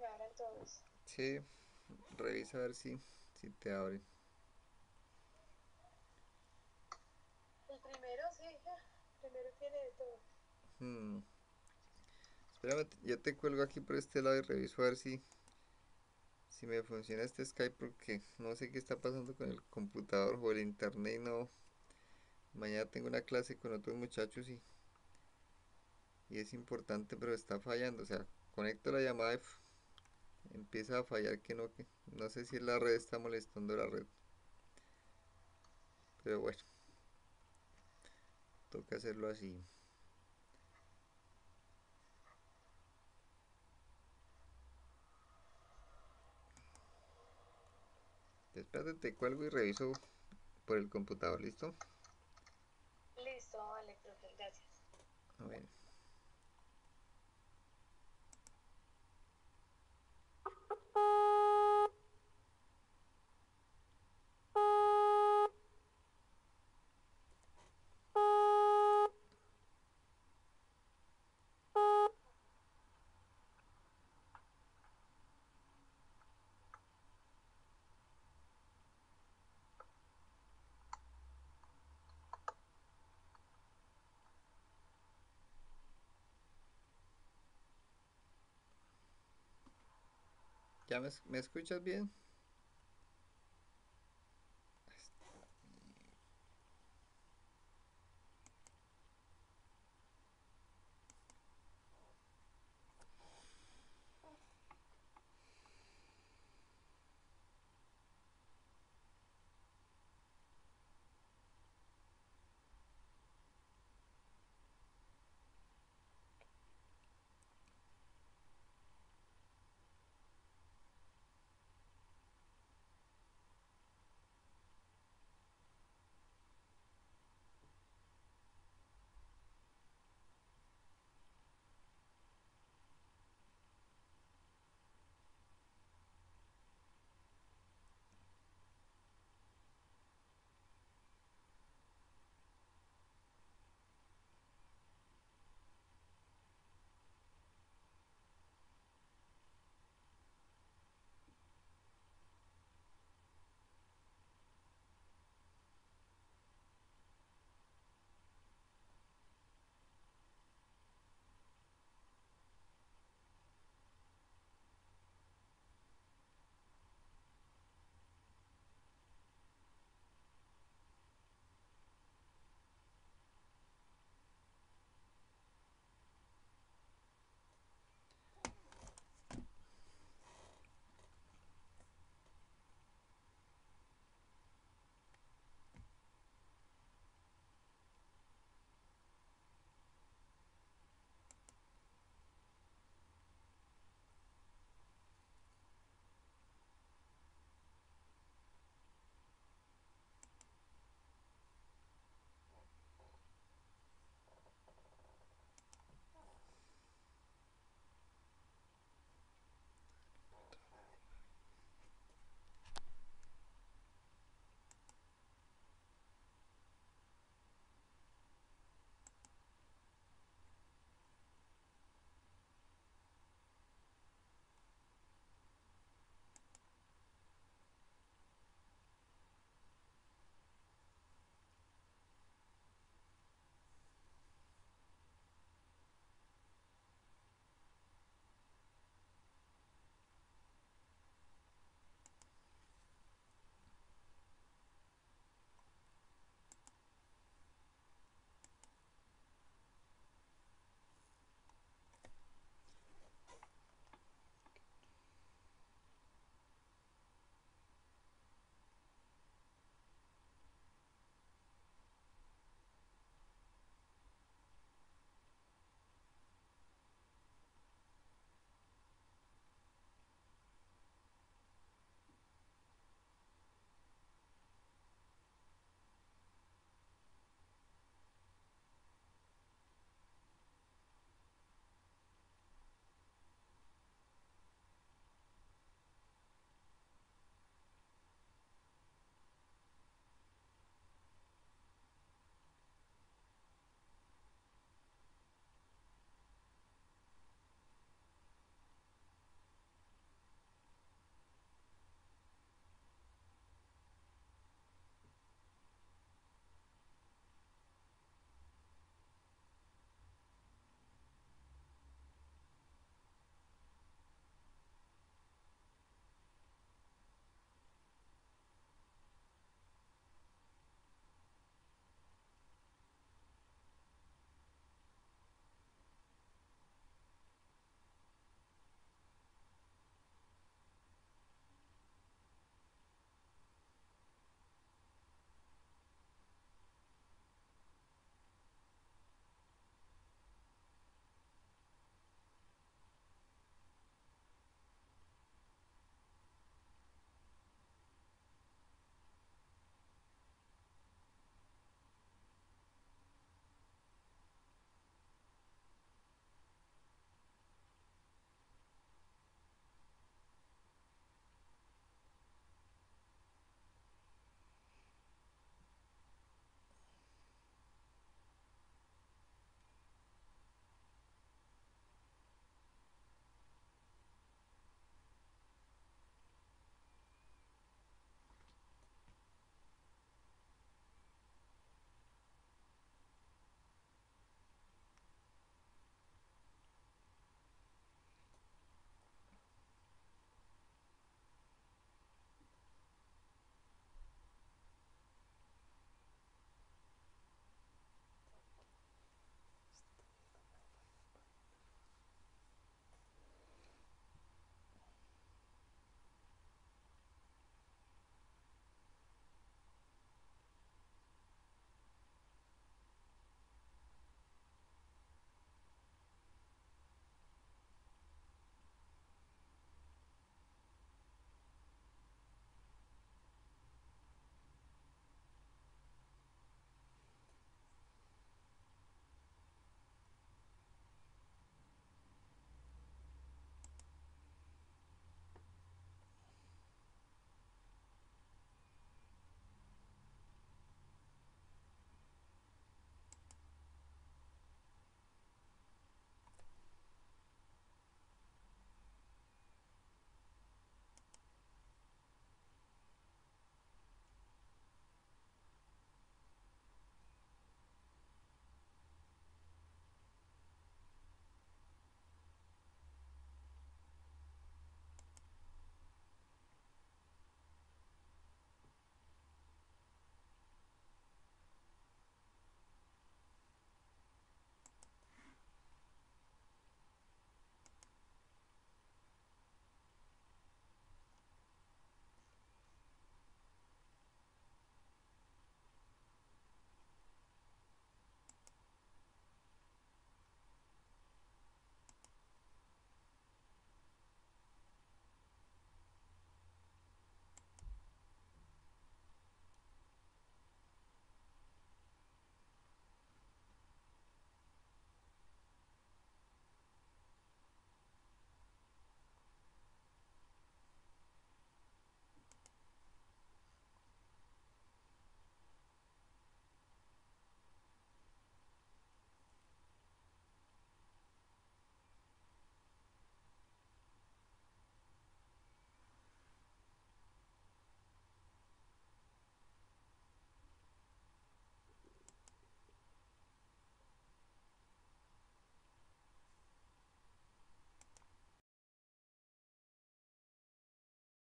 abran todos. sí, revisa a ver si te abre. El primero, sí, el primero tiene de todo. Hmm, Espérame, yo te cuelgo aquí por este lado y reviso a ver si me funciona este Skype porque no sé qué está pasando con el computador o el internet y no. Mañana tengo una clase con otros muchachos y es importante pero está fallando. O sea, conecto la llamada y empieza a fallar que no sé si la red está molestando la red. Pero bueno, toca hacerlo así. Espérate, te cuelgo y reviso por el computador, ¿listo? Listo, vale, profe, gracias. Bueno. ¿Ya me escuchas bien?